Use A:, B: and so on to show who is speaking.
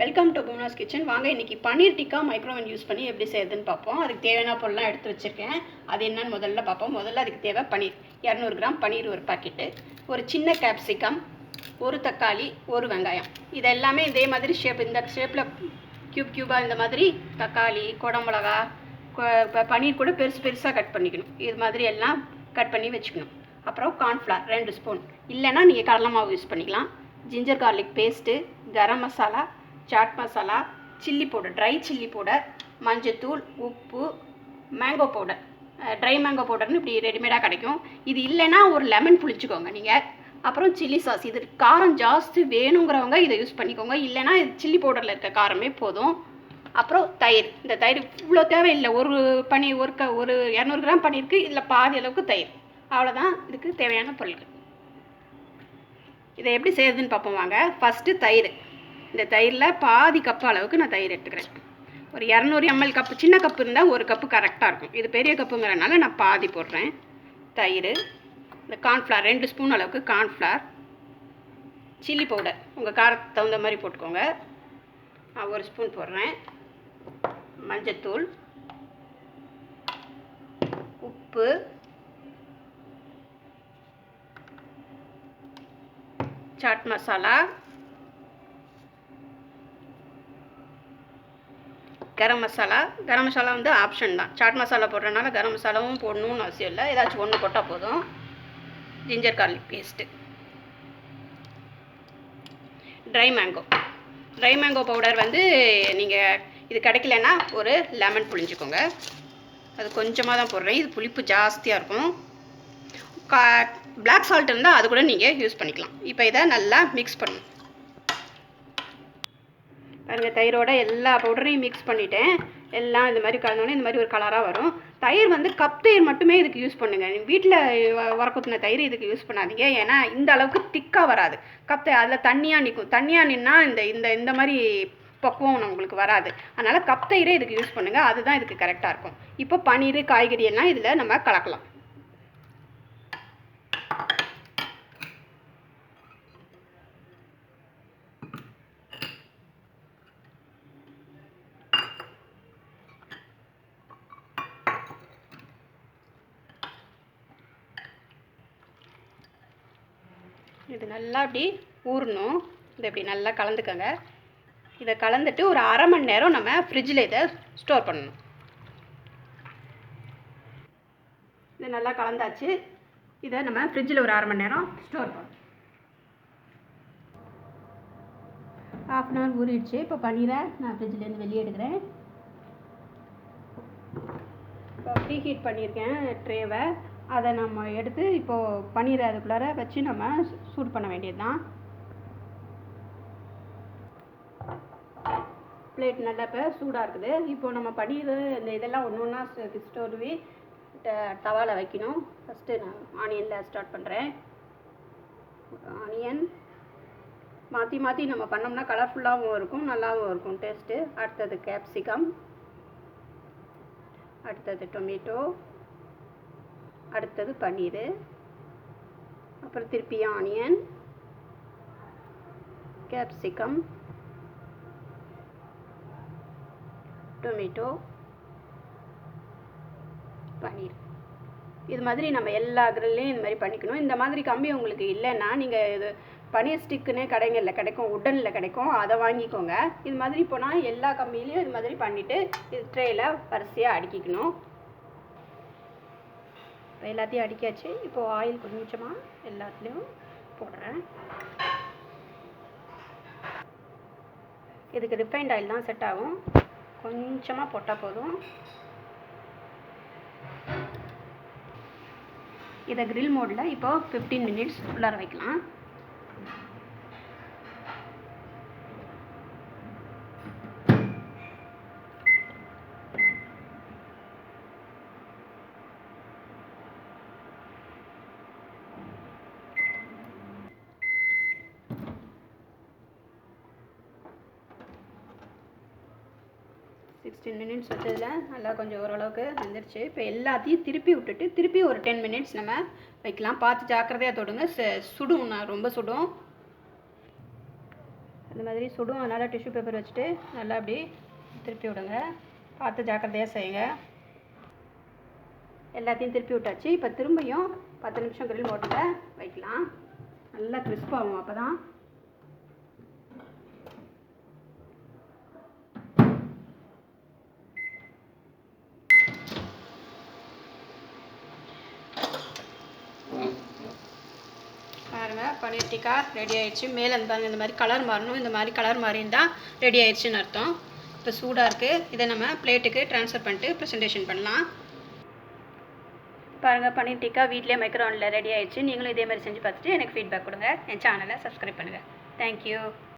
A: Welcome to Poona's kitchen. வாங்க இன்றைக்கி paneer tikka micro oven use பண்ணி எப்படி செய்யுதுன்னு பார்ப்போம். அதுக்கு தேவையான பொருள்லாம் எடுத்து வச்சுருக்கேன். அது என்னன்னு முதல்ல பார்ப்போம். முதல்ல அதுக்கு தேவை பன்னீர் 200 கிராம் பன்னீர், ஒரு பாக்கெட்டு, ஒரு சின்ன கேப்சிகம், ஒரு தக்காளி, ஒரு வெங்காயம். இது எல்லாமே இதே மாதிரி இந்த ஷேப்பில் க்யூபாக இந்த மாதிரி தக்காளி, குடமிளகா, பன்னீர் கூட பெருசாக கட் பண்ணிக்கணும். இது மாதிரி எல்லாம் கட் பண்ணி வச்சுக்கணும். அப்புறம் கார்ன்ஃப்ளவர் 2 ஸ்பூன், இல்லைன்னா நீங்கள் கடலை மாவு யூஸ் பண்ணிக்கலாம். Ginger garlic paste, garam masala, chaat masala, chilli powder, dry chilli powder, மஞ்சத்தூள், உப்பு, மேங்கோ பவுடர், ட்ரை மேங்கோ பவுடர்னு இப்படி ரெடிமேடாக கிடைக்கும். இது இல்லைன்னா ஒரு லெமன் புளிச்சிக்கோங்க நீங்கள். அப்புறம் சில்லி சாஸ், இது காரம் ஜாஸ்தி வேணுங்கிறவங்க இதை யூஸ் பண்ணிக்கோங்க, இல்லைன்னா இது சில்லி பவுடரில் இருக்க காரமே போதும். அப்புறம் தயிர். இந்த தயிர் இவ்வளோ தேவையில்லை. ஒரு 200 கிராம் பன்னீருக்கு இதில் பாதி அளவுக்கு தயிர், அவ்வளோதான் இதுக்கு தேவையான பொருட்கள். இதை எப்படி செய்யுதுன்னு பார்ப்போம் வாங்க. ஃபஸ்ட்டு தயிர். இந்த தயிரில் பாதி கப்பு அளவுக்கு நான் தயிர் எடுத்துக்கிறேன். ஒரு 200 ml கப்பு, சின்ன கப்பு இருந்தால் ஒரு கப்பு கரெக்டாக இருக்கும். இது பெரிய கப்புங்கிறனால நான் பாதி போடுறேன். தயிர், இந்த கார்ன்ஃப்ளவர் 2 ஸ்பூன் அளவுக்கு கார்ன்ஃப்ளவர், சில்லி பவுடர் உங்கள் காரத்துக்கு தகுந்த மாதிரி போட்டுக்கோங்க, நான் 1 ஸ்பூன் போடுறேன். மஞ்சத்தூள், உப்பு, சாட் மசாலா, கரம் மசாலா. கரம் மசாலா வந்து ஆப்ஷன் தான். சாட் மசாலா போடுறதுனால கரம் மசாலாவும் போடணும்னு அவசியம் இல்லை, ஏதாச்சும் ஒன்று போட்டால் போதும். Ginger garlic paste, try mango powder வந்து நீங்கள் இது கிடைக்கலன்னா ஒரு லெமன் புளிஞ்சிக்கோங்க. அது கொஞ்சமாக தான் போடுறேன், இது புளிப்பு ஜாஸ்தியாக இருக்கும். பிளாக் சால்ட் இருந்தால் அது கூட நீங்கள் யூஸ் பண்ணிக்கலாம். இப்போ இதை நல்லா மிக்ஸ் பண்ணணும். பாருங்கள், தயிரோட எல்லா பவுடரையும் மிக்ஸ் பண்ணிவிட்டேன். எல்லாம் இந்த மாதிரி கலந்தோடனே இந்த மாதிரி ஒரு கலராக வரும். தயிர் வந்து கப் தயிர் மட்டுமே இதுக்கு யூஸ் பண்ணுங்கள். வீட்டில் வரக்குத்தின தயிர் இதுக்கு யூஸ் பண்ணாதீங்க, ஏன்னா இந்த அளவுக்கு திக்காக வராது. கப் தயிர் அதில் தண்ணியாக நிற்கும். தண்ணியாக நின்னா இந்த மாதிரி பக்குவம் உங்களுக்கு வராது. அதனால் கப் தயிரே இதுக்கு யூஸ் பண்ணுங்கள், அதுதான் இதுக்கு கரெக்டாக இருக்கும். இப்போ பன்னீர், காய்கறி எல்லாம் இதில் நம்ம கலக்கலாம். இது நல்லா இப்படி ஊறணும். இதை இப்படி நல்லா கலந்துக்கோங்க. இதை கலந்துட்டு ஒரு அரை மணி நேரம் நம்ம ஃப்ரிட்ஜில் இதை ஸ்டோர் பண்ணணும். இது நல்லா கலந்தாச்சு. இதை நம்ம ஃப்ரிட்ஜில் ஒரு அரை மணி நேரம் ஸ்டோர் பண்ணணும். ½ hour ஊறிடுச்சு. இப்போ பன்னீரை நான் ஃப்ரிட்ஜிலேருந்து வெளியே எடுக்கிறேன். இப்போ ப்ரீ ஹீட் பண்ணியிருக்கேன் ட்ரேவை, அதை நம்ம எடுத்து இப்போது பன்னீரை அதுக்குள்ளார வச்சு நம்ம சூடு பண்ண வேண்டியது தான். பிளேட் நல்லா இப்போ சூடாக இருக்குது. இப்போது நம்ம பன்னீர் இந்த இதெல்லாம் ஒன்று ஒன்றா ஸ்டோர்வி தவாவில் வைக்கணும். ஃபஸ்ட்டு நான் ஆனியனில் ஸ்டார்ட் பண்ணுறேன். ஆனியன் மாற்றி நம்ம பண்ணோம்னா கலர்ஃபுல்லாகவும் இருக்கும், நல்லாவும் இருக்கும் டேஸ்ட்டு. அடுத்தது கேப்சிகம், அடுத்தது டொமேட்டோ, அடுத்தது பன்னீர், அப்புறம் திருப்பி ஆனியன், கேப்சிகம், டொமேட்டோ, பன்னீர். இது மாதிரி நம்ம எல்லா கிரில்லையும் இந்த மாதிரி பண்ணிக்கணும். இந்த மாதிரி கம்பி உங்களுக்கு இல்லைன்னா நீங்கள் இது பன்னீர் ஸ்டிக்குன்னே கடைகளில் கிடைக்கும், உட்டனில் கிடைக்கும், அதை வாங்கிக்கோங்க. இது மாதிரி போனால் எல்லா கம்பியிலையும் இது மாதிரி பண்ணிவிட்டு இது ட்ரேயில் வரிசையாக அடுக்கிக்கணும். எல்லாத்தையும் அடிக்காச்சு. இப்போது ஆயில் கொஞ்சமாக எல்லாத்துலேயும் போடுறேன். இதுக்கு ரிஃபைண்ட் ஆயில் தான் செட் ஆகும், கொஞ்சமாக போட்டால் போதும். இதை கிரில் மோடில் இப்போது 15 minutes உள்ளார வைக்கலாம். minutes வச்சதில் நல்லா கொஞ்சம் ஓரளவுக்கு வந்துடுச்சு. இப்போ எல்லாத்தையும் திருப்பி விட்டுட்டு திருப்பி ஒரு 10 minutes நம்ம வைக்கலாம். பார்த்து ஜாக்கிரதையாக தொடுங்க, சுடும், ரொம்ப சுடும். இந்த மாதிரி சுடும், அதனால் டிஷ்யூ பேப்பர் வச்சுட்டு நல்லா அப்படி திருப்பி விடுங்க. பார்த்து ஜாக்கிரதையாக செய்யுங்க. எல்லாத்தையும் திருப்பி விட்டாச்சு. இப்போ திரும்பியும் 10 நிமிஷம் கிரில் மோட்டில் வைக்கலாம். நல்லா கிறிஸ்ப் ஆகும். அப்போ தான் பாருங்கள், பன்னீர் டிக்கா ரெடி ஆயிடுச்சு. மேலே பாருங்கள், இந்த மாதிரி கலர் மாறணும். இந்த மாதிரி கலர் மாறினா ரெடி ஆயிடுச்சுன்னு அர்த்தம். இப்போ சூடாக இருக்குது. இதை நம்ம பிளேட்டுக்கு ட்ரான்ஸ்ஃபர் பண்ணிட்டு ப்ரெசன்டேஷன் பண்ணலாம். பாருங்கள், பன்னீர் டிக்கா வீட்டிலே மைக்ரோவனில் ரெடி ஆயிடுச்சு. நீங்களும் இதே மாதிரி செஞ்சு பார்த்துட்டு எனக்கு ஃபீட்பேக் கொடுங்க. என் சேனலை சப்ஸ்கிரைப் பண்ணுங்கள். தேங்க்யூ.